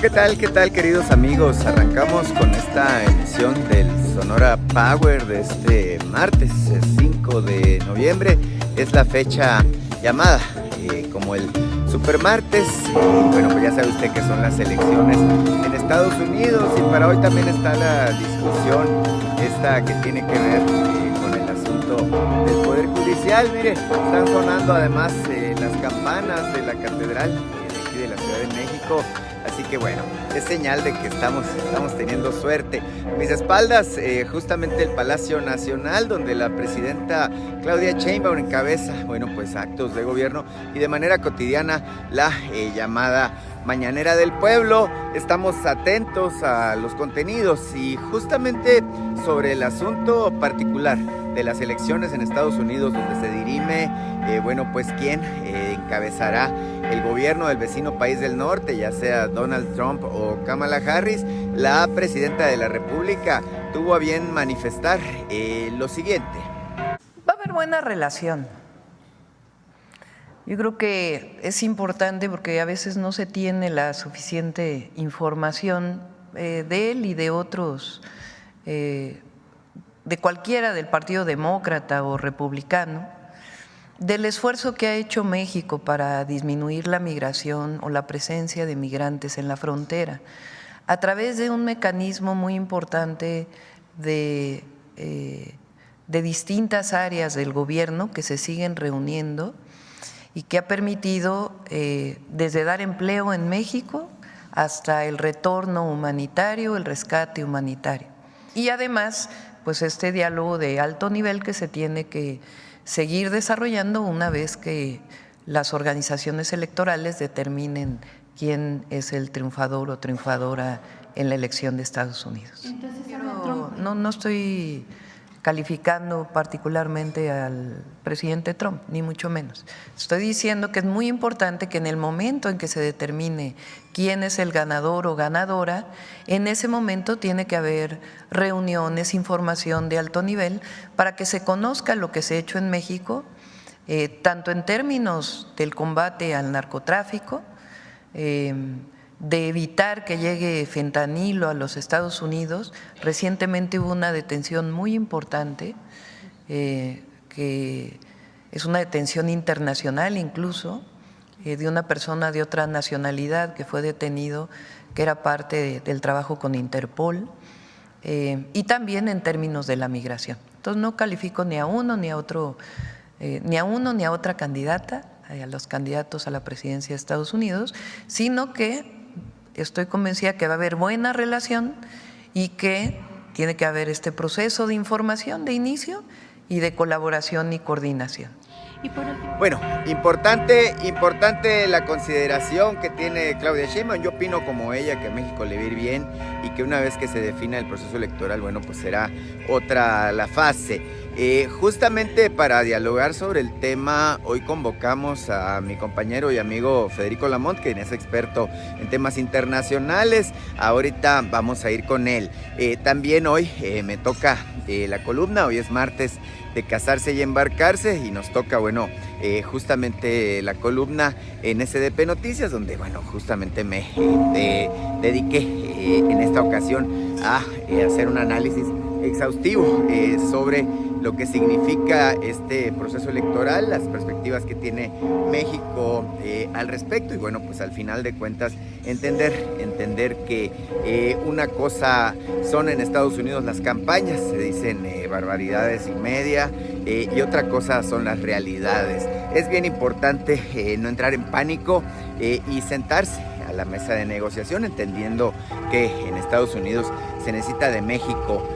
¿Qué tal, queridos amigos? Arrancamos con esta emisión del Sonora Power de este martes 5 de noviembre. Es la fecha llamada como el Supermartes. Bueno, pues ya sabe usted que son las elecciones en Estados Unidos, y para hoy también está la discusión esta que tiene que ver con el asunto del Poder Judicial. Mire, están sonando además las campanas de la catedral de aquí de la Ciudad de México. Así que bueno, es señal de que estamos teniendo suerte. A mis espaldas, justamente el Palacio Nacional, donde la presidenta Claudia Sheinbaum encabeza, bueno, pues actos de gobierno y de manera cotidiana la llamada Mañanera del Pueblo. Estamos atentos a los contenidos y justamente sobre el asunto particular de las elecciones en Estados Unidos, donde se dirime, bueno, pues quién encabezará el gobierno del vecino país del norte, ya sea Donald Trump o Kamala Harris. La presidenta de la República tuvo a bien manifestar lo siguiente. Va a haber buena relación. Yo creo que es importante porque a veces no se tiene la suficiente información de él y de otros, de cualquiera del Partido Demócrata o Republicano, del esfuerzo que ha hecho México para disminuir la migración o la presencia de migrantes en la frontera, a través de un mecanismo muy importante de distintas áreas del gobierno que se siguen reuniendo y que ha permitido desde dar empleo en México hasta el retorno humanitario, el rescate humanitario. Y además, pues este diálogo de alto nivel que se tiene que seguir desarrollando una vez que las organizaciones electorales determinen quién es el triunfador o triunfadora en la elección de Estados Unidos. Entonces, no estoy calificando particularmente al presidente Trump, ni mucho menos. Estoy diciendo que es muy importante que en el momento en que se determine quién es el ganador o ganadora, en ese momento tiene que haber reuniones, información de alto nivel para que se conozca lo que se ha hecho en México, tanto en términos del combate al narcotráfico, de evitar que llegue fentanilo a los Estados Unidos. Recientemente hubo una detención muy importante, que es una detención internacional incluso, de una persona de otra nacionalidad que fue detenido, que era parte del trabajo con Interpol, y también en términos de la migración. Entonces no califico ni a uno ni a otro, ni a otra candidata, a los candidatos a la presidencia de Estados Unidos, sino que estoy convencida que va a haber buena relación y que tiene que haber este proceso de información de inicio y de colaboración y coordinación. Bueno, importante la consideración que tiene Claudia Sheinbaum. Yo opino como ella que a México le va a ir bien y que una vez que se defina el proceso electoral, bueno, pues será otra la fase. Justamente para dialogar sobre el tema, hoy convocamos a mi compañero y amigo Federico Lamont, quien es experto en temas internacionales. Ahorita vamos a ir con él. También hoy me toca la columna, hoy es martes de casarse y embarcarse, y nos toca, bueno, justamente la columna en SDP Noticias, donde, bueno, justamente me dediqué en esta ocasión a hacer un análisis exhaustivo sobre lo que significa este proceso electoral, las perspectivas que tiene México al respecto, y bueno, pues al final de cuentas entender que una cosa son en Estados Unidos las campañas, se dicen barbaridades y media, y otra cosa son las realidades. Es bien importante no entrar en pánico y sentarse a la mesa de negociación, entendiendo que en Estados Unidos se necesita de México,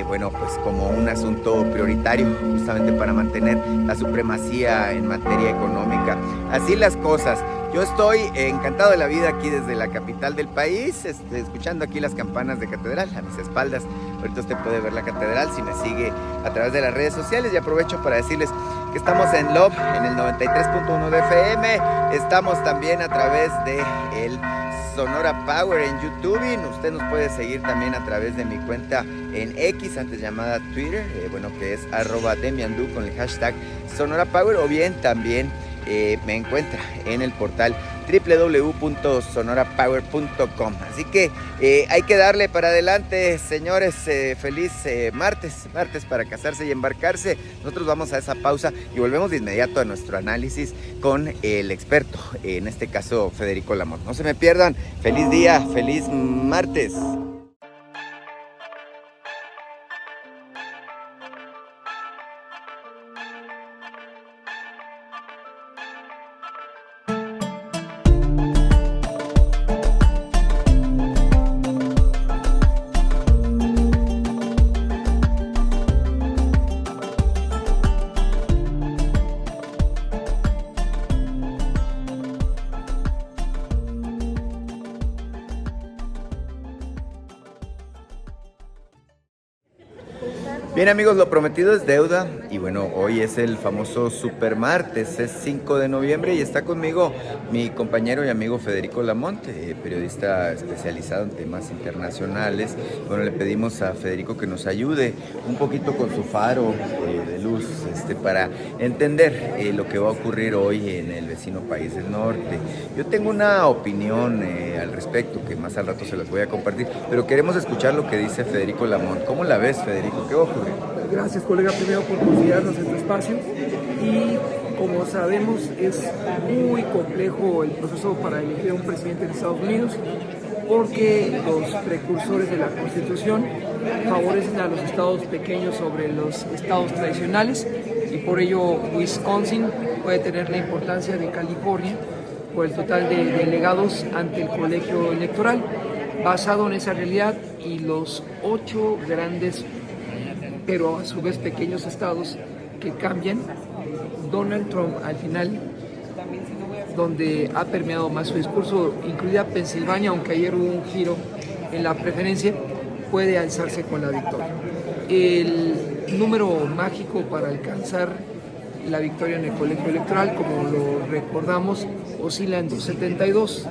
bueno, pues como un asunto prioritario, justamente para mantener la supremacía en materia económica. Así las cosas. Yo estoy encantado de la vida aquí desde la capital del país, escuchando aquí las campanas de catedral a mis espaldas. Ahorita usted puede ver la catedral si me sigue a través de las redes sociales, y aprovecho para decirles que estamos en Love, en el 93.1 de FM. Estamos también a través de el Sonora Power en YouTube. Usted nos puede seguir también a través de mi cuenta en X, antes llamada Twitter, bueno, que es @demiandu con el hashtag Sonora Power, o bien también me encuentra en el portal www.sonorapower.com. Así que hay que darle para adelante, señores. Feliz martes para casarse y embarcarse. Nosotros vamos a esa pausa y volvemos de inmediato a nuestro análisis con el experto, en este caso Federico Lamont. No se me pierdan. Feliz día, feliz martes. Bien amigos, lo prometido es deuda y bueno, hoy es el famoso Super Martes, es 5 de noviembre y está conmigo mi compañero y amigo Federico Lamont, periodista especializado en temas internacionales. Bueno, le pedimos a Federico que nos ayude un poquito con su faro de luz para entender lo que va a ocurrir hoy en el vecino país del norte. Yo tengo una opinión al respecto que más al rato se las voy a compartir, pero queremos escuchar lo que dice Federico Lamont. ¿Cómo la ves, Federico? ¿Qué va a ocurrir? Gracias, colega, primero por considerarnos en tu espacio. Y como sabemos, es muy complejo el proceso para elegir a un presidente de Estados Unidos, porque los precursores de la Constitución favorecen a los estados pequeños sobre los estados tradicionales, y por ello Wisconsin puede tener la importancia de California por el total de delegados ante el colegio electoral. Basado en esa realidad y los 8 grandes pero a su vez pequeños estados que cambian, Donald Trump al final, donde ha permeado más su discurso, incluida Pensilvania, aunque ayer hubo un giro en la preferencia, puede alzarse con la victoria. El número mágico para alcanzar la victoria en el colegio electoral, como lo recordamos, oscila en 272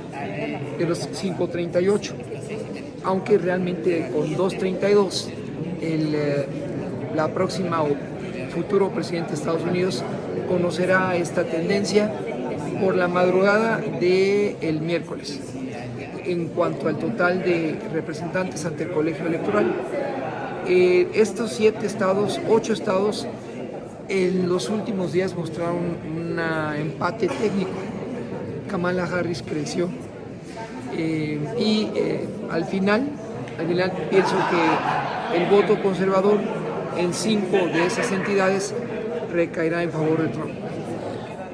de los 538, aunque realmente con 232 la próxima o futuro presidente de Estados Unidos conocerá esta tendencia por la madrugada del miércoles. En cuanto al total de representantes ante el colegio electoral, estos 8 estados en los últimos días mostraron un empate técnico. Kamala Harris creció y al final pienso que el voto conservador en 5 de esas entidades recaerá en favor de Trump.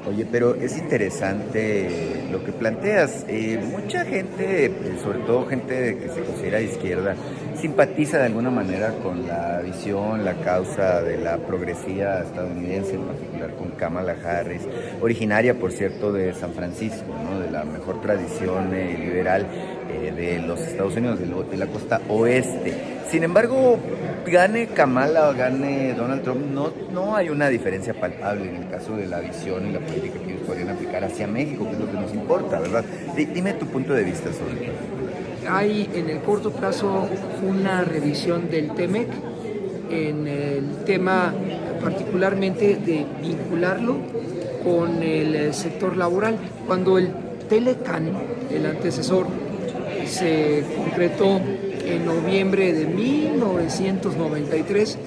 Oye, pero es interesante lo que planteas. Mucha gente, sobre todo gente que se considera de izquierda, simpatiza de alguna manera con la visión, la causa de la progresía estadounidense, en particular con Kamala Harris, originaria, por cierto, de San Francisco, ¿no? De la mejor tradición liberal de los Estados Unidos, de la costa oeste. Sin embargo, gane Kamala o gane Donald Trump, no hay una diferencia palpable en el caso de la visión y la política que ellos podrían aplicar hacia México, que es lo que nos importa, ¿verdad? Dime tu punto de vista sobre esto. Hay en el corto plazo una revisión del TEMEC en el tema particularmente de vincularlo con el sector laboral. Cuando el Telecan, el antecesor, se concretó en noviembre de 1993,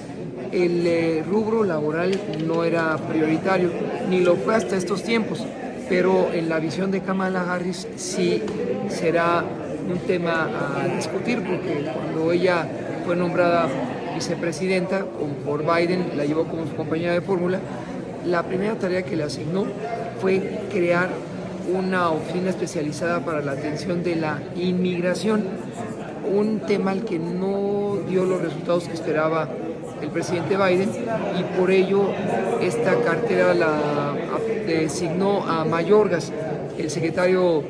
el rubro laboral no era prioritario, ni lo fue hasta estos tiempos, pero en la visión de Kamala Harris sí será un tema a discutir, porque cuando ella fue nombrada vicepresidenta por Biden, la llevó como su compañera de fórmula, la primera tarea que le asignó fue crear una oficina especializada para la atención de la inmigración, un tema al que no dio los resultados que esperaba el presidente Biden, y por ello esta cartera la designó a Mayorgas, el secretario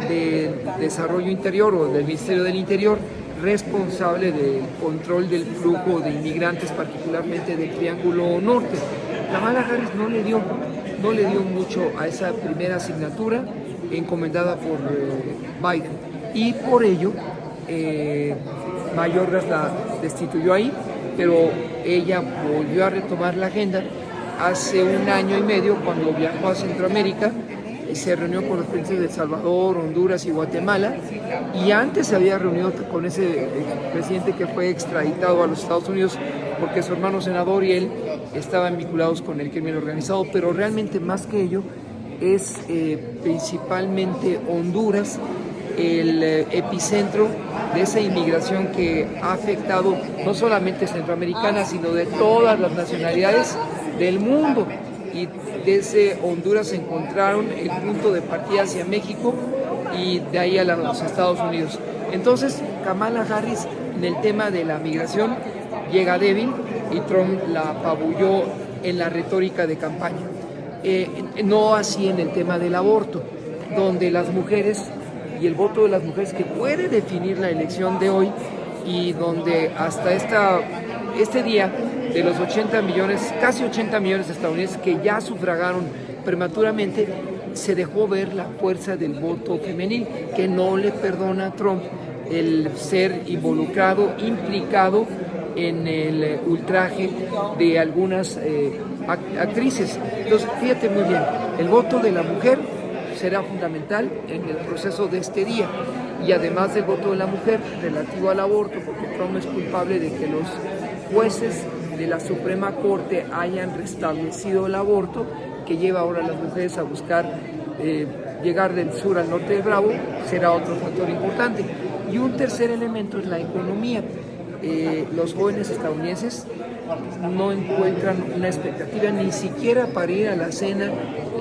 de Desarrollo Interior o del Ministerio del Interior, responsable del control del flujo de inmigrantes, particularmente del Triángulo Norte. Kamala Harris no le dio mucho a esa primera asignatura encomendada por Biden, y por ello Mayorgas la destituyó ahí, pero ella volvió a retomar la agenda hace 1 año y medio cuando viajó a Centroamérica se reunió con los presidentes de El Salvador, Honduras y Guatemala, y antes se había reunido con ese presidente que fue extraditado a los Estados Unidos porque su hermano senador y él estaban vinculados con el crimen organizado, pero realmente más que ello es principalmente Honduras el epicentro de esa inmigración que ha afectado no solamente centroamericana, sino de todas las nacionalidades del mundo. Y desde Honduras se encontraron el punto de partida hacia México y de ahí a los Estados Unidos. Entonces, Kamala Harris en el tema de la migración llega débil y Trump la apabulló en la retórica de campaña. No así en el tema del aborto, donde las mujeres y el voto de las mujeres que puede definir la elección de hoy y donde hasta este día de los 80 millones, casi 80 millones de estadounidenses que ya sufragaron prematuramente, se dejó ver la fuerza del voto femenil, que no le perdona a Trump el ser involucrado, implicado en el ultraje de algunas actrices. Entonces, fíjate muy bien, el voto de la mujer será fundamental en el proceso de este día. Y además del voto de la mujer relativo al aborto, porque Trump es culpable de que los jueces de la Suprema Corte hayan restablecido el aborto, que lleva ahora a las mujeres a buscar llegar del sur al norte del Bravo, será otro factor importante. Y un tercer elemento es la economía. Los jóvenes estadounidenses no encuentran una expectativa ni siquiera para ir a la cena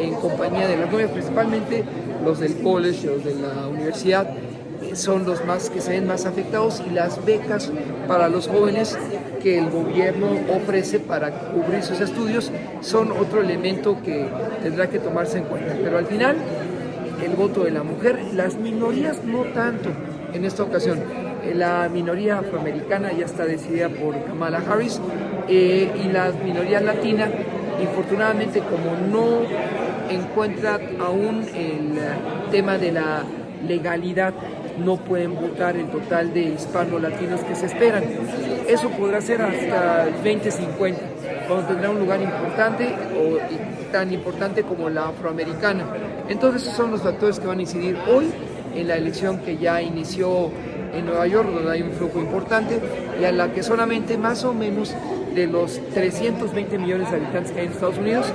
en compañía de las novias, principalmente los del college, los de la universidad, son los más que se ven más afectados, y las becas para los jóvenes que el gobierno ofrece para cubrir sus estudios son otro elemento que tendrá que tomarse en cuenta. Pero al final, el voto de la mujer, las minorías no tanto en esta ocasión. La minoría afroamericana ya está decidida por Kamala Harris, y la minoría latina, infortunadamente, como no encuentra aún el tema de la legalidad, no pueden votar el total de hispano-latinos que se esperan. Eso podrá ser hasta el 2050, cuando tendrá un lugar importante o tan importante como la afroamericana. Entonces, esos son los factores que van a incidir hoy en la elección que ya inició en Nueva York, donde hay un flujo importante, y a la que solamente más o menos de los 320 millones de habitantes que hay en Estados Unidos,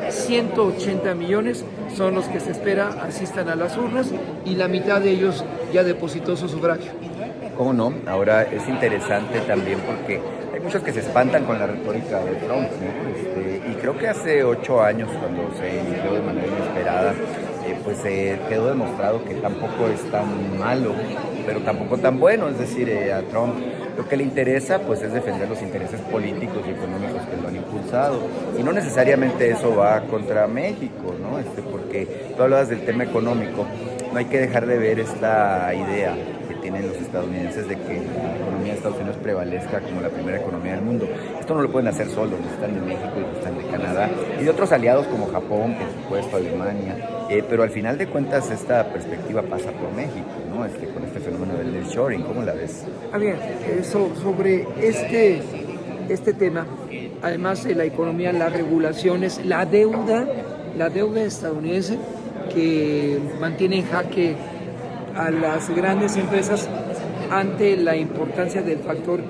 180 millones son los que se espera asistan a las urnas, y la mitad de ellos ya depositó su sufragio. ¿Cómo no? Ahora es interesante también porque hay muchos que se espantan con la retórica de Trump, ¿no? Y creo que hace 8 años, cuando se inició de manera inesperada, pues quedó demostrado que tampoco es tan malo, pero tampoco tan bueno. Es decir, a Trump lo que le interesa pues es defender los intereses políticos y económicos que lo han impulsado, y no necesariamente eso va contra México, ¿no? Porque tú hablabas del tema económico. No hay que dejar de ver esta idea que tienen los estadounidenses de que la economía de Estados Unidos prevalezca como la primera economía del mundo. Esto no lo pueden hacer solos, necesitan de México y necesitan de Canadá y de otros aliados como Japón, por supuesto, Alemania, pero al final de cuentas esta perspectiva pasa por México, ¿no? Con este fenómeno del nearshoring, ¿cómo la ves? Bien, sobre este tema, además de la economía, las regulaciones, la deuda estadounidense, que mantiene en jaque a las grandes empresas ante la importancia del factor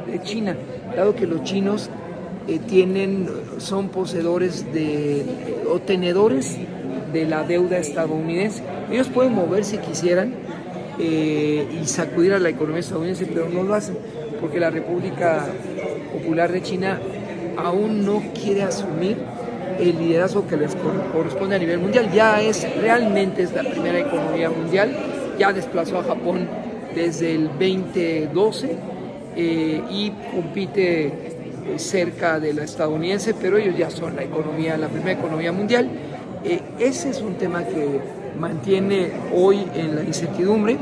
de China, dado que los chinos son poseedores o tenedores de la deuda estadounidense. Ellos pueden mover si quisieran y sacudir a la economía estadounidense, pero no lo hacen porque la República Popular de China aún no quiere asumir el liderazgo que les corresponde a nivel mundial. Realmente es la primera economía mundial, ya desplazó a Japón desde el 2012 y compite cerca de la estadounidense, pero ellos ya son la primera economía mundial. Ese es un tema que mantiene hoy en la incertidumbre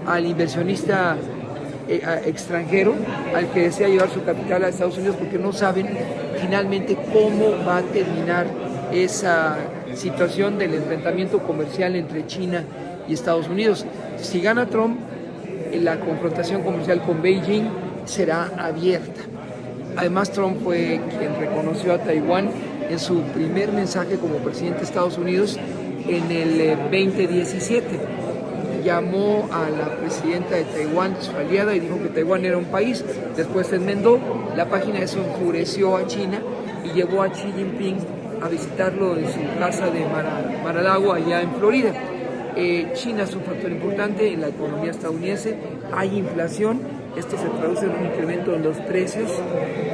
al inversionista extranjero, al que desea llevar su capital a Estados Unidos, porque no saben finalmente cómo va a terminar esa situación del enfrentamiento comercial entre China y Estados Unidos. Si gana Trump, la confrontación comercial con Beijing será abierta. Además, Trump fue quien reconoció a Taiwán en su primer mensaje como presidente de Estados Unidos en el 2017. Llamó a la presidenta de Taiwán, su aliada, y dijo que Taiwán era un país. Después se enmendó. La página eso enfureció a China y llevó a Xi Jinping a visitarlo en su casa de Mar-a-Lago, allá en Florida. China es un factor importante en la economía estadounidense. Hay inflación. Esto se traduce en un incremento en los precios,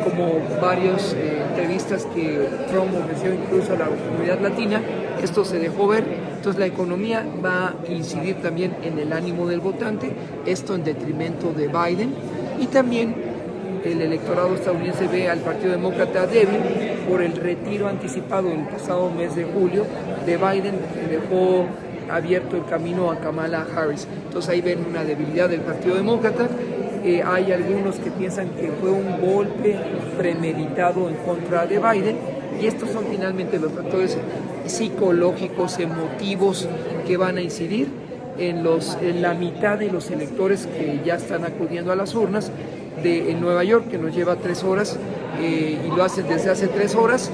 como varias entrevistas que Trump ofreció incluso a la comunidad latina. Esto se dejó ver. Entonces la economía va a incidir también en el ánimo del votante, esto en detrimento de Biden, y también el electorado estadounidense ve al Partido Demócrata débil por el retiro anticipado el pasado mes de julio de Biden, que dejó abierto el camino a Kamala Harris. Entonces ahí ven una debilidad del Partido Demócrata. Hay algunos que piensan que fue un golpe premeditado en contra de Biden, y estos son finalmente los factores psicológicos, emotivos, que van a incidir en la mitad de los electores que ya están acudiendo a las urnas en Nueva York, que nos lleva 3 horas, y lo hacen desde hace 3 horas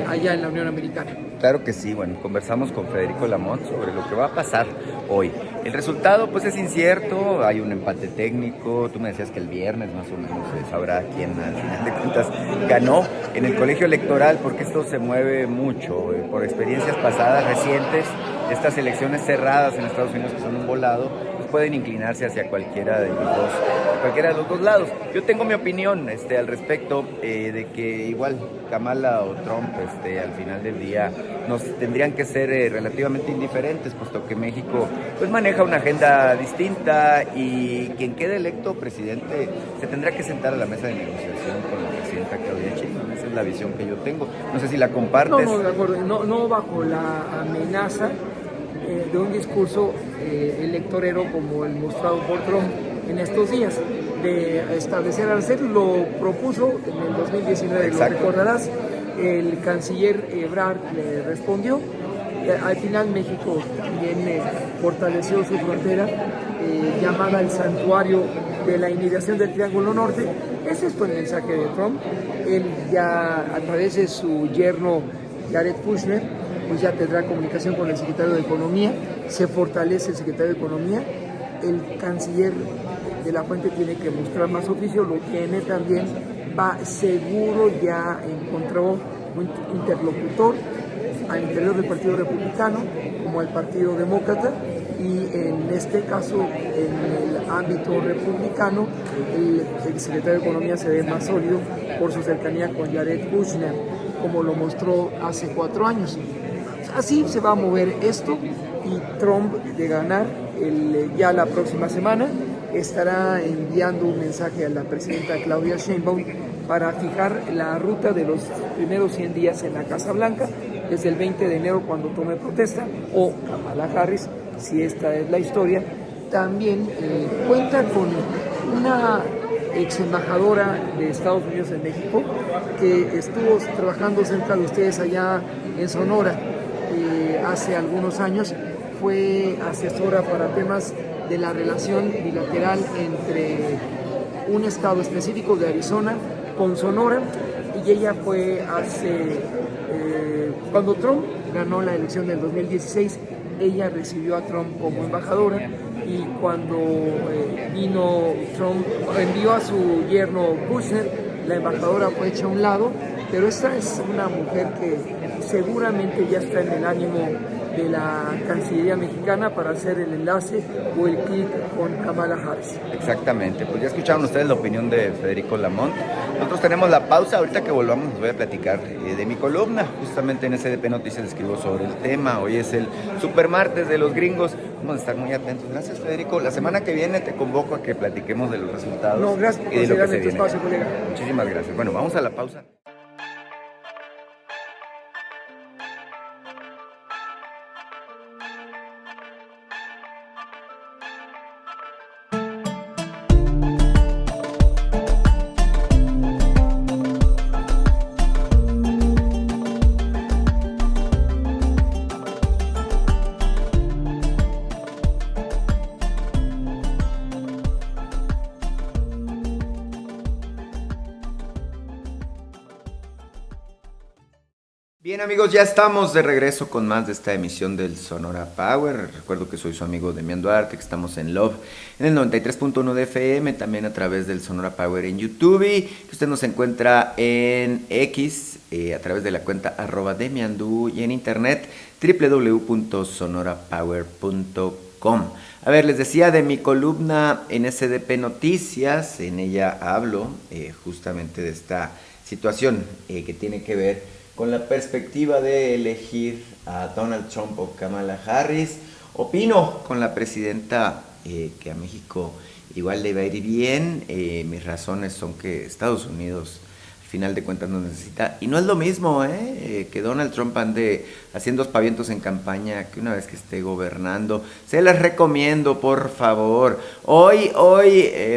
allá en la Unión Americana. Claro que sí, bueno, conversamos con Federico Lamont sobre lo que va a pasar hoy. El resultado pues es incierto, hay un empate técnico, tú me decías que el viernes más o menos se sabrá quién al final de cuentas ganó en el colegio electoral, porque esto se mueve mucho, por experiencias pasadas, recientes, estas elecciones cerradas en Estados Unidos que son un volado, pues pueden inclinarse hacia cualquiera de los dos lados. Yo tengo mi opinión al respecto, de que igual Kamala o Trump al final del día nos tendrían que ser relativamente indiferentes, puesto que México pues maneja una agenda distinta, y quien quede electo presidente se tendrá que sentar a la mesa de negociación con la presidenta Claudia Sheinbaum. Esa es la visión que yo tengo. No sé si la compartes. No, de acuerdo. No bajo la amenaza de un discurso electorero como el mostrado por Trump en estos días, de establecer aranceles. Lo propuso en el 2019, Exacto. Lo recordarás. El canciller Ebrard le respondió. Al final México también fortaleció su frontera, llamada el santuario de la inmigración del Triángulo Norte. Ese fue el mensaje de Trump. Él ya, a través de su yerno Jared Kushner, pues ya tendrá comunicación con el secretario de Economía. Se fortalece el secretario de Economía. El canciller de la Fuente tiene que mostrar más oficio, lo tiene también. Seguro ya encontró un interlocutor al interior del Partido Republicano como al Partido Demócrata, y en este caso en el ámbito republicano el secretario de Economía se ve más sólido por su cercanía con Jared Kushner, como lo mostró hace 4 años. Así se va a mover esto, y Trump, de ganar ya la próxima semana, estará enviando un mensaje a la presidenta Claudia Sheinbaum para fijar la ruta de los primeros 100 días en la Casa Blanca, desde el 20 de enero cuando tome protesta, o Kamala Harris, si esta es la historia. También cuenta con una ex embajadora de Estados Unidos en México, que estuvo trabajando cerca de ustedes allá en Sonora hace algunos años. Fue asesora para temas de la relación bilateral entre un estado específico de Arizona con Sonora, y ella fue cuando Trump ganó la elección del 2016, ella recibió a Trump como embajadora, y cuando vino Trump, envió a su yerno Kushner, la embajadora fue hecha a un lado, pero esta es una mujer que seguramente ya está en el ánimo de la Cancillería mexicana para hacer el enlace o el clic con Kamala Harris. Exactamente, pues ya escucharon ustedes la opinión de Federico Lamont. Nosotros tenemos la pausa, ahorita que volvamos les voy a platicar de mi columna. Justamente en SDP Noticias escribo sobre el tema. Hoy es el super martes de los gringos, vamos a estar muy atentos. Gracias, Federico. La semana que viene te convoco a que platiquemos de los resultados. No, gracias por considerarme tu espacio, colega. Muchísimas gracias. Bueno, vamos a la pausa. Bien amigos, ya estamos de regreso con más de esta emisión del Sonora Power. Recuerdo que soy su amigo Demian Duarte, que estamos en Love en el 93.1 de FM, también a través del Sonora Power en YouTube, y que usted nos encuentra en X a través de la cuenta @DemianDu y en internet www.sonorapower.com. A ver, les decía de mi columna en SDP Noticias, en ella hablo justamente de esta situación que tiene que ver con la perspectiva de elegir a Donald Trump o Kamala Harris. Opino con la presidenta que a México igual le va a ir bien. Mis razones son que Estados Unidos al final de cuentas nos necesita. Y no es lo mismo que Donald Trump ande haciendo aspavientos en campaña que una vez que esté gobernando. Se les recomiendo, por favor. Hoy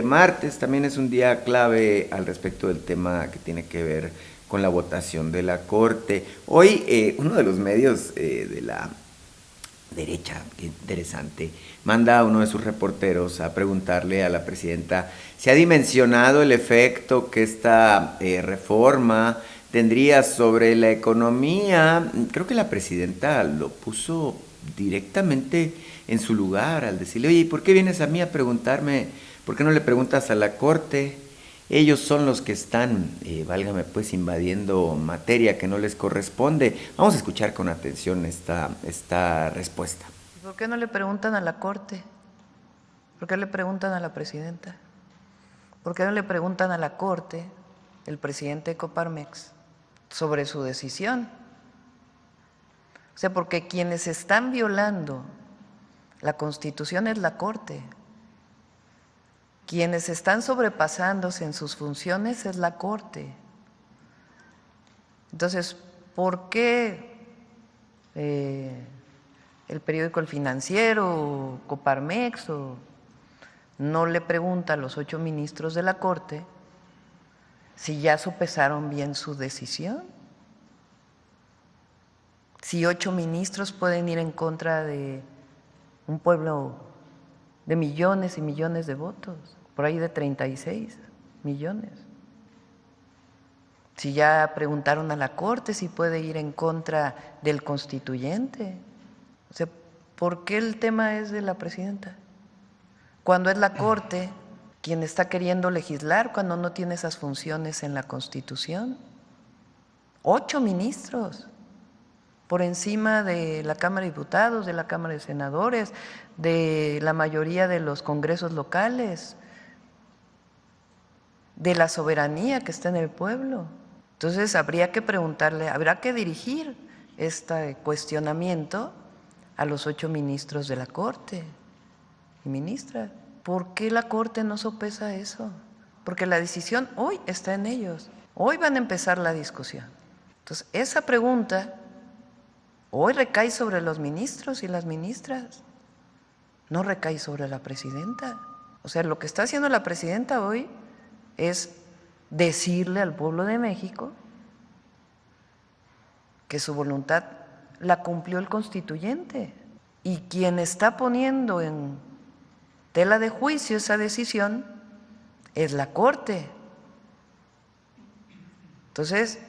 martes, también es un día clave al respecto del tema que tiene que ver con la votación de la Corte. Hoy uno de los medios de la derecha, qué interesante, manda a uno de sus reporteros a preguntarle a la presidenta si ha dimensionado el efecto que esta reforma tendría sobre la economía. Creo que la presidenta lo puso directamente en su lugar al decirle, oye, ¿por qué vienes a mí a preguntarme? ¿Por qué no le preguntas a la Corte? Ellos son los que están, válgame pues, invadiendo materia que no les corresponde. Vamos a escuchar con atención esta respuesta. ¿Por qué no le preguntan a la Corte? ¿Por qué le preguntan a la presidenta? ¿Por qué no le preguntan a la Corte, el presidente de Coparmex, sobre su decisión? O sea, porque quienes están violando la Constitución es la Corte. Quienes están sobrepasándose en sus funciones es la Corte. Entonces, ¿por qué el periódico El Financiero, Coparmex, no le pregunta a los 8 ministros de la Corte si ya sopesaron bien su decisión? Si 8 ministros pueden ir en contra de un pueblo de millones y millones de votos, por ahí de 36 millones. Si ya preguntaron a la Corte si puede ir en contra del constituyente. O sea, ¿por qué el tema es de la presidenta? Cuando es la Corte quien está queriendo legislar, cuando no tiene esas funciones en la Constitución. 8 ministros, por encima de la Cámara de Diputados, de la Cámara de Senadores, de la mayoría de los congresos locales, de la soberanía que está en el pueblo. Entonces habría que preguntarle, habrá que dirigir este cuestionamiento a los 8 ministros de la Corte y ministras. ¿Por qué la Corte no sopesa eso? Porque la decisión hoy está en ellos. Hoy van a empezar la discusión. Entonces, esa pregunta hoy recae sobre los ministros y las ministras, no recae sobre la presidenta. O sea, lo que está haciendo la presidenta hoy es decirle al pueblo de México que su voluntad la cumplió el constituyente, y quien está poniendo en tela de juicio esa decisión es la Corte. Entonces,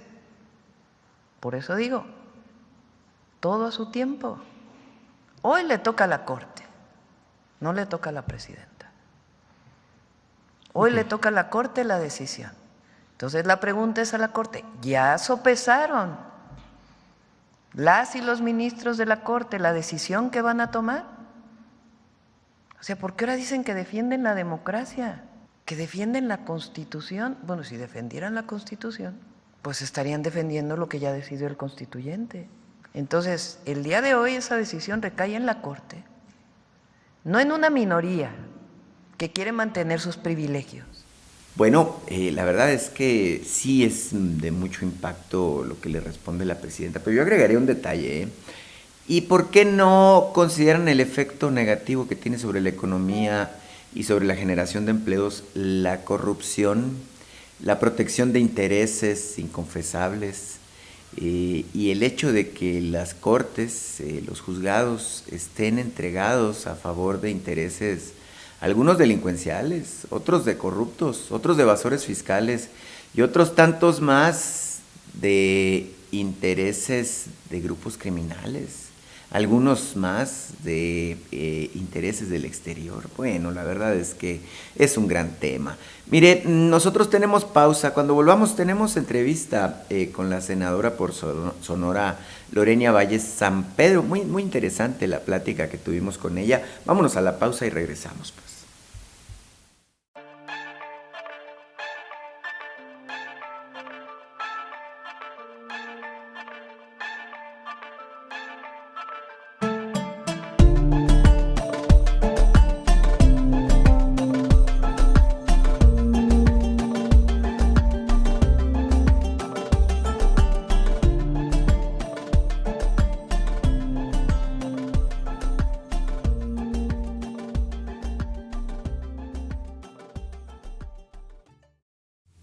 por eso digo, todo a su tiempo. Hoy le toca a la Corte, no le toca a la presidenta. Hoy le toca a la Corte la decisión. Entonces la pregunta es a la Corte, ¿ya sopesaron las y los ministros de la Corte la decisión que van a tomar? O sea, ¿por qué ahora dicen que defienden la democracia, que defienden la Constitución? Bueno, si defendieran la Constitución, pues estarían defendiendo lo que ya decidió el constituyente. Entonces, el día de hoy esa decisión recae en la Corte, no en una minoría que quiere mantener sus privilegios. Bueno, la verdad es que sí es de mucho impacto lo que le responde la presidenta, pero yo agregaría un detalle. ¿Y por qué no consideran el efecto negativo que tiene sobre la economía y sobre la generación de empleos la corrupción, la protección de intereses inconfesables y el hecho de que las cortes, los juzgados estén entregados a favor de intereses, algunos delincuenciales, otros de corruptos, otros de evasores fiscales y otros tantos más de intereses de grupos criminales, algunos más de intereses del exterior. Bueno, la verdad es que es un gran tema. Mire, nosotros tenemos pausa. Cuando volvamos tenemos entrevista con la senadora por Sonora, Lorenia Valles San Pedro. Muy, muy interesante la plática que tuvimos con ella. Vámonos a la pausa y regresamos, pues.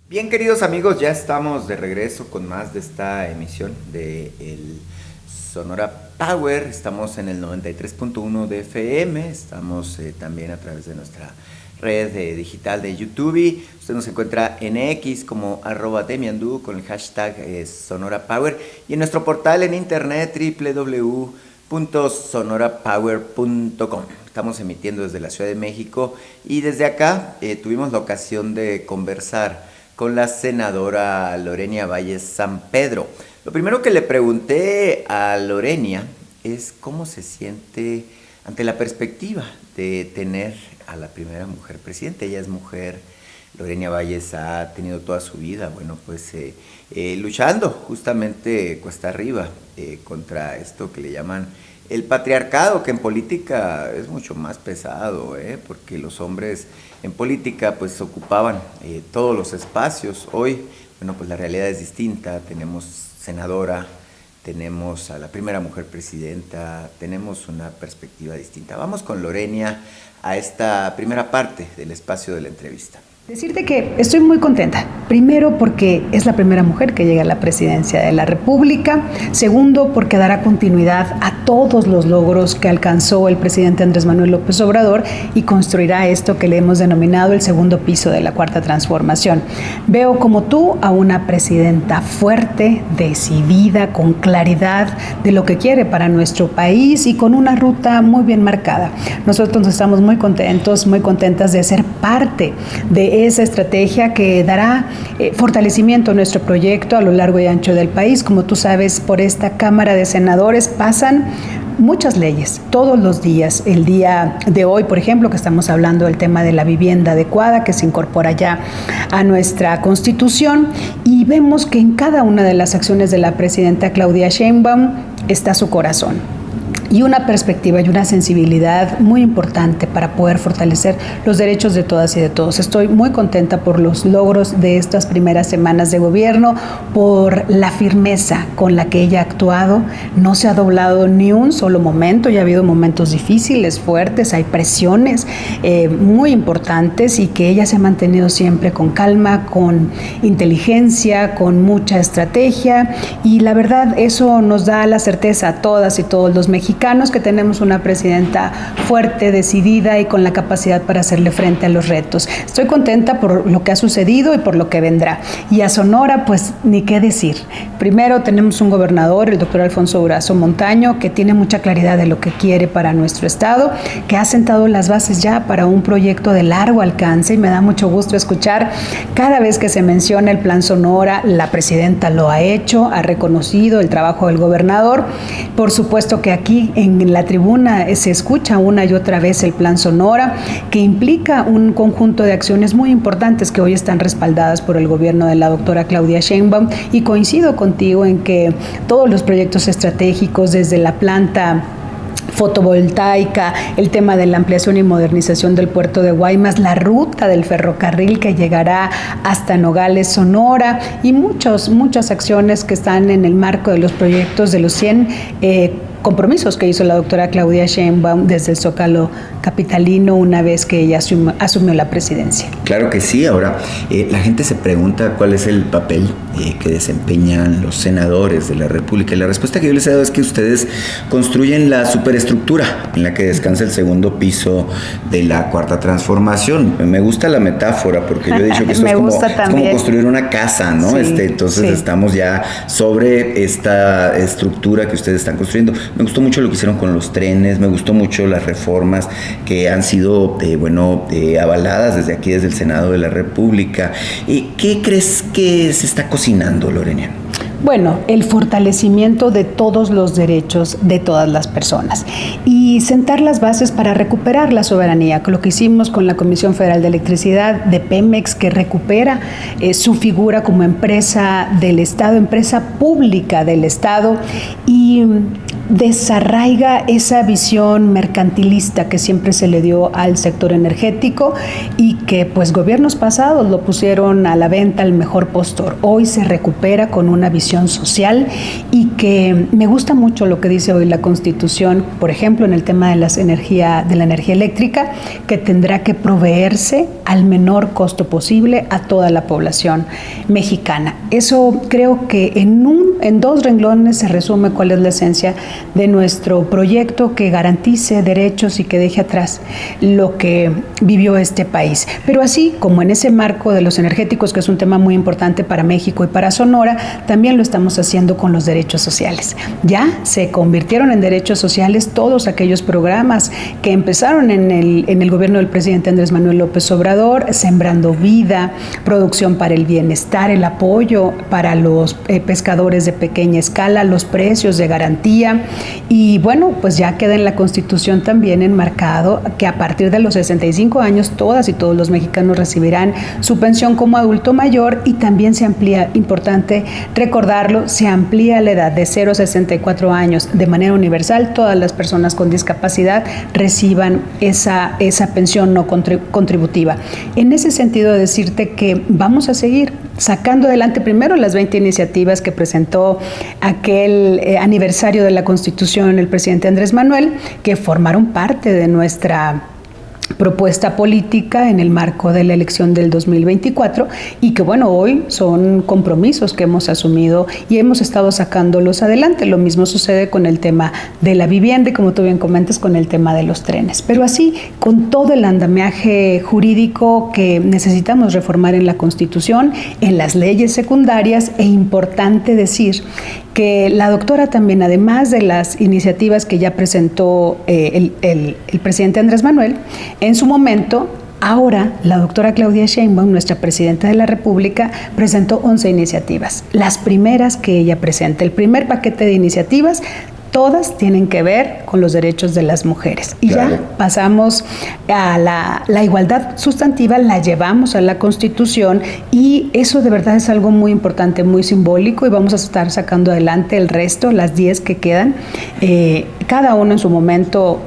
Bien, queridos amigos, ya estamos de regreso con más de esta emisión de el Sonora Power. Estamos en el 93.1 de FM, estamos también a través de nuestra red digital de YouTube. Usted nos encuentra en X como @demiandu con el hashtag Sonora Power y en nuestro portal en internet www.sonorapower.com. Estamos emitiendo desde la Ciudad de México y desde acá tuvimos la ocasión de conversar con la senadora Lorenia Valles San Pedro. Lo primero que le pregunté a Lorenia es cómo se siente ante la perspectiva de tener a la primera mujer presidente. Ella es mujer. Lorenia Valles ha tenido toda su vida, bueno, pues luchando justamente cuesta arriba contra esto que le llaman el patriarcado, que en política es mucho más pesado, porque los hombres en política pues ocupaban todos los espacios. Hoy, bueno, pues la realidad es distinta. Tenemos senadora, tenemos a la primera mujer presidenta, tenemos una perspectiva distinta. Vamos con Lorenia a esta primera parte del espacio de la entrevista. Decirte que estoy muy contenta. Primero, porque es la primera mujer que llega a la presidencia de la República. Segundo, porque dará continuidad a todos los logros que alcanzó el presidente Andrés Manuel López Obrador y construirá esto que le hemos denominado el segundo piso de la Cuarta Transformación. Veo como tú a una presidenta fuerte, decidida, con claridad de lo que quiere para nuestro país y con una ruta muy bien marcada. Nosotros estamos muy contentos, muy contentas de ser parte de esa estrategia que dará fortalecimiento a nuestro proyecto a lo largo y ancho del país. Como tú sabes, por esta Cámara de Senadores pasan muchas leyes todos los días. El día de hoy, por ejemplo, que estamos hablando del tema de la vivienda adecuada, que se incorpora ya a nuestra Constitución, y vemos que en cada una de las acciones de la presidenta Claudia Sheinbaum está su corazón y una perspectiva y una sensibilidad muy importante para poder fortalecer los derechos de todas y de todos. Estoy muy contenta por los logros de estas primeras semanas de gobierno, por la firmeza con la que ella ha actuado. No se ha doblado ni un solo momento, ya ha habido momentos difíciles, fuertes, hay presiones muy importantes y que ella se ha mantenido siempre con calma, con inteligencia, con mucha estrategia, y la verdad eso nos da la certeza a todas y todos los mexicanos que tenemos una presidenta fuerte, decidida y con la capacidad para hacerle frente a los retos. Estoy contenta por lo que ha sucedido y por lo que vendrá. Y a Sonora, pues ni qué decir. Primero tenemos un gobernador, el doctor Alfonso Durazo Montaño, que tiene mucha claridad de lo que quiere para nuestro estado, que ha sentado las bases ya para un proyecto de largo alcance, y me da mucho gusto escuchar cada vez que se menciona el Plan Sonora. La presidenta lo ha hecho, ha reconocido el trabajo del gobernador. Por supuesto que aquí en la tribuna se escucha una y otra vez el Plan Sonora, que implica un conjunto de acciones muy importantes que hoy están respaldadas por el gobierno de la doctora Claudia Sheinbaum, y coincido contigo en que todos los proyectos estratégicos, desde la planta fotovoltaica, el tema de la ampliación y modernización del puerto de Guaymas, la ruta del ferrocarril que llegará hasta Nogales, Sonora, y muchas acciones que están en el marco de los proyectos de los 100 compromisos que hizo la doctora Claudia Sheinbaum desde el Zócalo capitalino una vez que ella asumió la presidencia. Claro que sí. Ahora, la gente se pregunta cuál es el papel que desempeñan los senadores de la República. Y la respuesta que yo les he dado es que ustedes construyen la superestructura en la que descansa el segundo piso de la Cuarta Transformación. Me gusta la metáfora porque yo he dicho que esto es como construir una casa, ¿no? Sí, entonces estamos ya sobre esta estructura que ustedes están construyendo. Me gustó mucho lo que hicieron con los trenes, me gustó mucho las reformas que han sido, avaladas desde aquí, desde el Senado de la República. ¿Qué crees que se está cocinando, Lorena? Bueno, el fortalecimiento de todos los derechos de todas las personas y sentar las bases para recuperar la soberanía, lo que hicimos con la Comisión Federal de Electricidad de Pemex, que recupera su figura como empresa del Estado, empresa pública del Estado, y desarraiga esa visión mercantilista que siempre se le dio al sector energético y que pues gobiernos pasados lo pusieron a la venta al mejor postor. Hoy se recupera con una visión social y que me gusta mucho lo que dice hoy la Constitución, por ejemplo, en el tema de la energía eléctrica, que tendrá que proveerse al menor costo posible a toda la población mexicana. Eso creo que en dos renglones se resume cuál es la esencia de nuestro proyecto, que garantice derechos y que deje atrás lo que vivió este país. Pero así como en ese marco de los energéticos, que es un tema muy importante para México y para Sonora, también lo estamos haciendo con los derechos sociales. Ya se convirtieron en derechos sociales todos aquellos programas que empezaron en el gobierno del presidente Andrés Manuel López Obrador: Sembrando Vida, Producción para el Bienestar, el apoyo para los pescadores de pequeña escala, los precios de garantía. Y bueno, pues ya queda en la Constitución también enmarcado que a partir de los 65 años todas y todos los mexicanos recibirán su pensión como adulto mayor, y también se amplía, importante recordarlo, se amplía la edad de 0 a 64 años de manera universal. Todas las personas con discapacidad reciban esa pensión no contributiva. En ese sentido, decirte que vamos a seguir sacando adelante primero las 20 iniciativas que presentó aquel aniversario de la Constitución el presidente Andrés Manuel, que formaron parte de nuestra propuesta política en el marco de la elección del 2024 y que bueno, hoy son compromisos que hemos asumido y hemos estado sacándolos adelante. Lo mismo sucede con el tema de la vivienda y, como tú bien comentas, con el tema de los trenes. Pero así, con todo el andamiaje jurídico que necesitamos reformar en la Constitución, en las leyes secundarias, e importante decir que la doctora también, además de las iniciativas que ya presentó el presidente Andrés Manuel, en su momento, ahora la doctora Claudia Sheinbaum, nuestra presidenta de la República, presentó 11 iniciativas. Las primeras que ella presenta, el primer paquete de iniciativas, todas tienen que ver con los derechos de las mujeres. Y claro, ya pasamos a la igualdad sustantiva, la llevamos a la Constitución, y eso de verdad es algo muy importante, muy simbólico, y vamos a estar sacando adelante el resto, las 10 que quedan, cada uno en su momento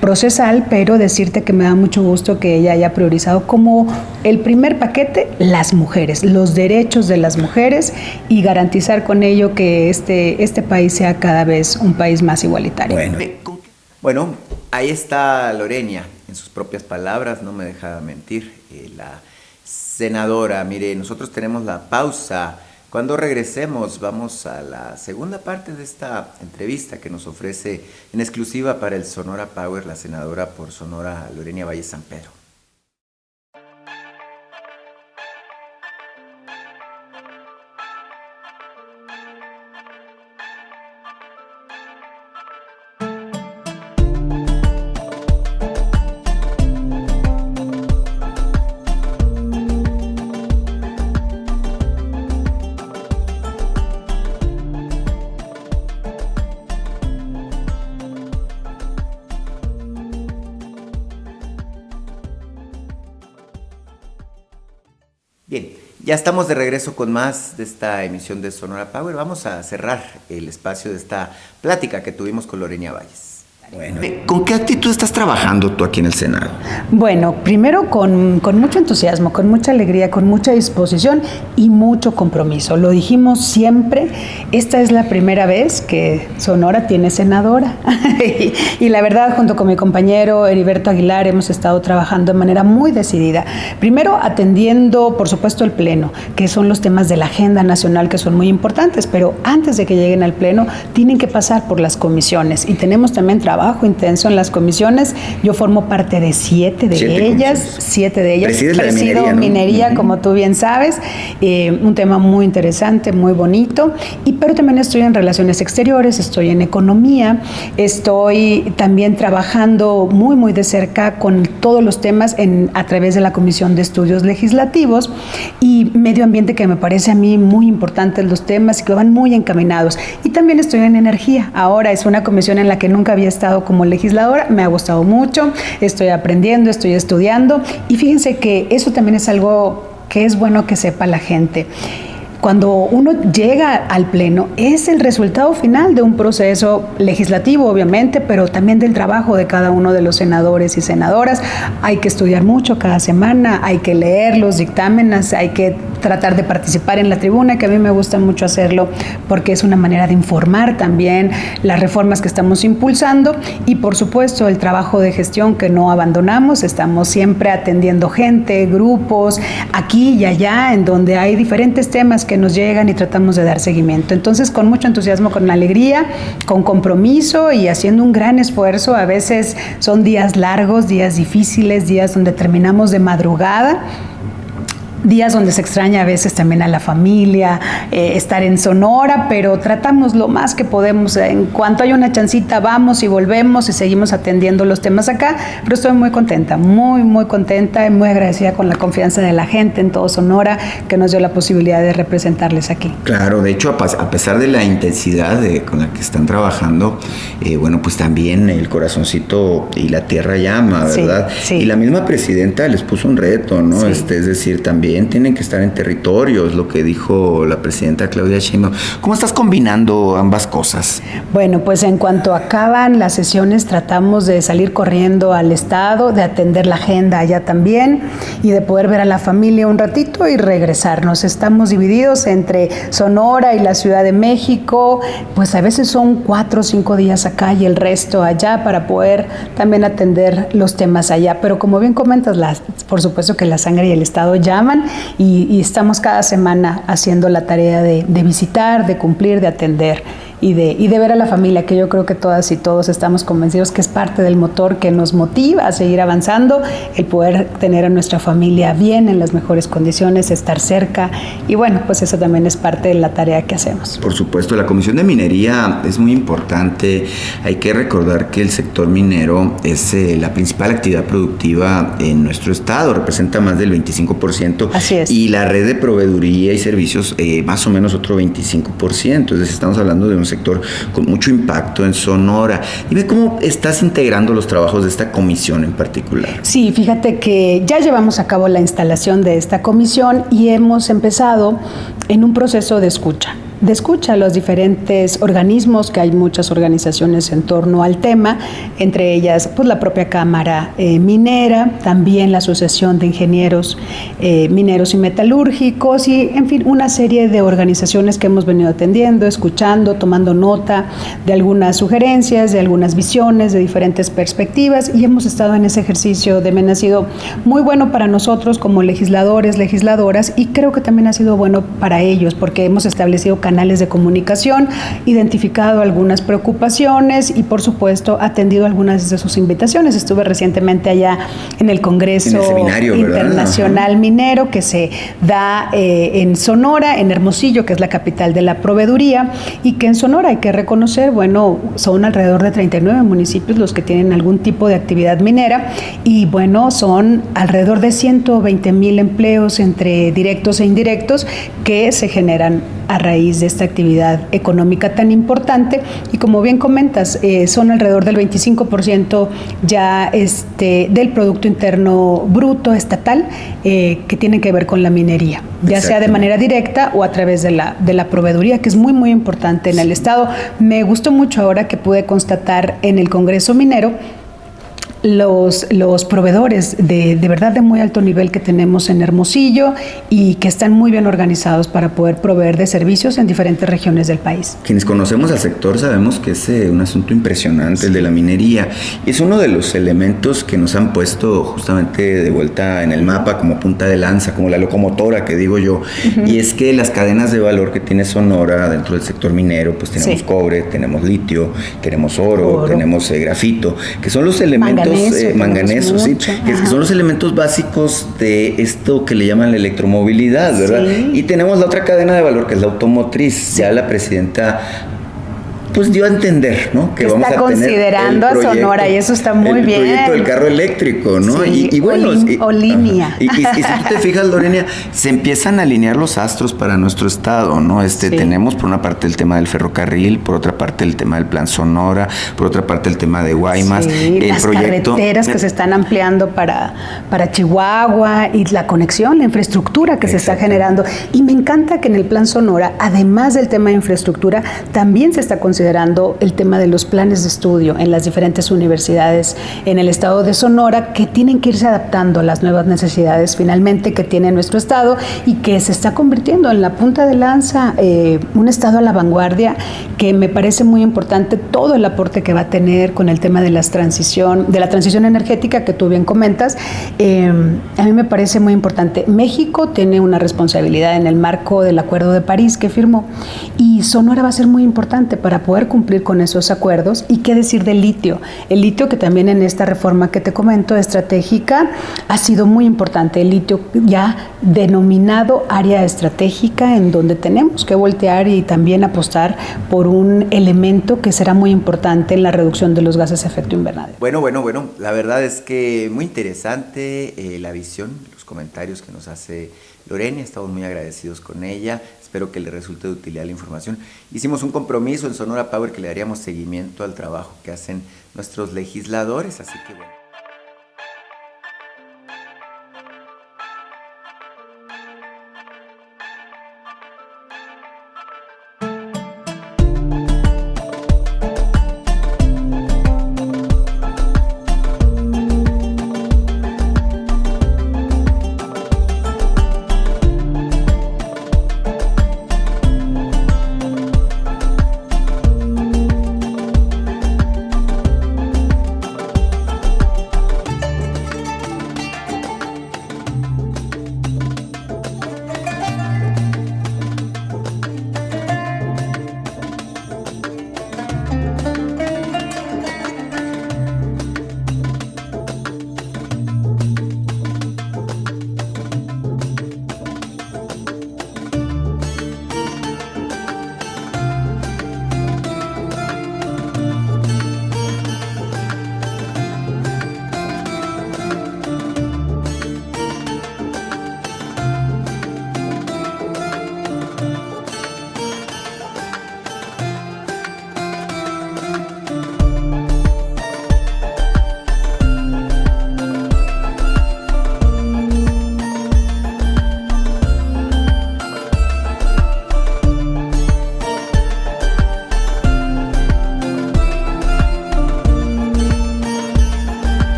procesal, pero decirte que me da mucho gusto que ella haya priorizado como el primer paquete las mujeres, los derechos de las mujeres, y garantizar con ello que este país sea cada vez un país más igualitario. Bueno, ahí está Lorena, en sus propias palabras, no me deja mentir, la senadora. Mire, nosotros tenemos la pausa. Cuando regresemos vamos a la segunda parte de esta entrevista que nos ofrece en exclusiva para el Sonora Power la senadora por Sonora, Lorena Valle San Pedro. Bien, ya estamos de regreso con más de esta emisión de Sonora Power. Vamos a cerrar el espacio de esta plática que tuvimos con Lorena Valles. Bueno, ¿con qué actitud estás trabajando tú aquí en el Senado? Bueno, primero con mucho entusiasmo, con mucha alegría, con mucha disposición y mucho compromiso. Lo dijimos siempre, esta es la primera vez que Sonora tiene senadora. y la verdad, junto con mi compañero Heriberto Aguilar, hemos estado trabajando de manera muy decidida. Primero, atendiendo, por supuesto, el Pleno, que son los temas de la agenda nacional que son muy importantes, pero antes de que lleguen al Pleno, tienen que pasar por las comisiones. Y tenemos también trabajo intenso en las comisiones. Yo formo parte de 7 de ellas. Presides la de Presido minería, ¿no? minería, como tú bien sabes. Un tema muy interesante, muy bonito. Pero también estoy en relaciones exteriores, estoy en economía, estoy también trabajando muy, muy de cerca con todos los temas a través de la Comisión de Estudios Legislativos y Medio Ambiente, que me parece a mí muy importantes los temas y que van muy encaminados. Y también estoy en energía. Ahora es una comisión en la que nunca había estado como legisladora, me ha gustado mucho, estoy aprendiendo, estoy estudiando y fíjense que eso también es algo que es bueno que sepa la gente. Cuando uno llega al Pleno, es el resultado final de un proceso legislativo, obviamente, pero también del trabajo de cada uno de los senadores y senadoras. Hay que estudiar mucho cada semana, hay que leer los dictámenes, hay que tratar de participar en la tribuna, que a mí me gusta mucho hacerlo porque es una manera de informar también las reformas que estamos impulsando y, por supuesto, el trabajo de gestión que no abandonamos. Estamos siempre atendiendo gente, grupos, aquí y allá, en donde hay diferentes temas que nos llegan y tratamos de dar seguimiento. Entonces, con mucho entusiasmo, con alegría, con compromiso y haciendo un gran esfuerzo. A veces son días largos, días difíciles, días donde terminamos de madrugada, días donde se extraña a veces también a la familia, estar en Sonora, pero tratamos lo más que podemos. En cuanto hay una chancita, vamos y volvemos y seguimos atendiendo los temas acá, pero estoy muy contenta, muy, muy contenta y muy agradecida con la confianza de la gente en todo Sonora que nos dio la posibilidad de representarles aquí. Claro, de hecho, a pesar de la intensidad con la que están trabajando, bueno, pues también el corazoncito y la tierra llama, ¿verdad? Sí. Y la misma presidenta les puso un reto, ¿no? Sí. Es decir, también tienen que estar en territorios, lo que dijo la presidenta Claudia Sheinbaum. ¿Cómo estás combinando ambas cosas? Bueno, pues en cuanto acaban las sesiones tratamos de salir corriendo al estado, de atender la agenda allá también y de poder ver a la familia un ratito y regresarnos. Estamos divididos entre Sonora y la Ciudad de México, pues a veces son 4 o 5 días acá y el resto allá para poder también atender los temas allá. Pero como bien comentas, por supuesto que la sangre y el estado llaman y estamos cada semana haciendo la tarea de visitar, de cumplir, de atender y de ver a la familia, que yo creo que todas y todos estamos convencidos que es parte del motor que nos motiva a seguir avanzando, el poder tener a nuestra familia bien, en las mejores condiciones, estar cerca y bueno, pues eso también es parte de la tarea que hacemos. Por supuesto, la Comisión de Minería es muy importante. Hay que recordar que el sector minero es la principal actividad productiva en nuestro estado, representa más del 25%. Así es. Y la red de proveeduría y servicios más o menos otro 25%. Entonces estamos hablando de un sector con mucho impacto en Sonora. Dime cómo estás integrando los trabajos de esta comisión en particular. Sí, fíjate que ya llevamos a cabo la instalación de esta comisión y hemos empezado en un proceso de escucha a los diferentes organismos, que hay muchas organizaciones en torno al tema, entre ellas pues la propia Cámara Minera, también la Asociación de Ingenieros Mineros y Metalúrgicos y en fin una serie de organizaciones que hemos venido atendiendo, escuchando, tomando nota de algunas sugerencias, de algunas visiones, de diferentes perspectivas y hemos estado en ese ejercicio. Ha sido muy bueno para nosotros como legisladores, legisladoras y creo que también ha sido bueno para ellos porque hemos establecido canales de comunicación, identificado algunas preocupaciones y por supuesto atendido algunas de sus invitaciones. Estuve recientemente allá en el Congreso Internacional Minero que se da en Sonora, en Hermosillo, que es la capital de la proveeduría y que en Sonora hay que reconocer, bueno, son alrededor de 39 municipios los que tienen algún tipo de actividad minera y bueno, son alrededor de 120,000 empleos entre directos e indirectos que se generan a raíz de esta actividad económica tan importante. Y como bien comentas, son alrededor del 25% ya del Producto Interno Bruto estatal que tiene que ver con la minería, ya sea de manera directa o a través de la proveeduría, que es muy, muy importante en el Estado. Me gustó mucho ahora que pude constatar en el Congreso Minero los proveedores de verdad de muy alto nivel que tenemos en Hermosillo y que están muy bien organizados para poder proveer de servicios en diferentes regiones del país. Quienes conocemos al sector sabemos que es un asunto impresionante, el de la minería. Es uno de los elementos que nos han puesto justamente de vuelta en el mapa como punta de lanza, como la locomotora que digo yo. Y es que las cadenas de valor que tiene Sonora dentro del sector minero, pues tenemos cobre, tenemos litio, tenemos oro. Tenemos grafito, que son los elementos manganeso, sí, que son los elementos básicos de esto que le llaman la electromovilidad, ¿verdad? Sí. Y tenemos la otra cadena de valor que es la automotriz. Sí. Ya la presidenta pues dio a entender, ¿no? Que vamos a tener considerando a Sonora y eso está muy bien. El proyecto del carro eléctrico, ¿no? Sí, y bueno, o línea. Y si tú te fijas, Lorena, se empiezan a alinear los astros para nuestro estado, ¿no? Tenemos por una parte el tema del ferrocarril, por otra parte el tema del Plan Sonora, por otra parte el tema de Guaymas, las carreteras que se están ampliando para Chihuahua y la conexión, la infraestructura que se está generando. Y me encanta que en el Plan Sonora, además del tema de infraestructura, también se está considerando el tema de los planes de estudio en las diferentes universidades en el estado de Sonora, que tienen que irse adaptando a las nuevas necesidades finalmente que tiene nuestro estado y que se está convirtiendo en la punta de lanza, un estado a la vanguardia, que me parece muy importante todo el aporte que va a tener con el tema de la transición energética que tú bien comentas. A mí me parece muy importante. México tiene una responsabilidad en el marco del Acuerdo de París que firmó, y Sonora va a ser muy importante para poder cumplir con esos acuerdos. Y qué decir del litio. El litio, que también en esta reforma que te comento estratégica ha sido muy importante. El litio ya denominado área estratégica, en donde tenemos que voltear y también apostar por un elemento que será muy importante en la reducción de los gases de efecto invernadero. Bueno, la verdad es que muy interesante la visión, los comentarios que nos hace Lorena, estamos muy agradecidos con ella. Espero que le resulte de utilidad la información. Hicimos un compromiso en Sonora Power que le daríamos seguimiento al trabajo que hacen nuestros legisladores, así que bueno.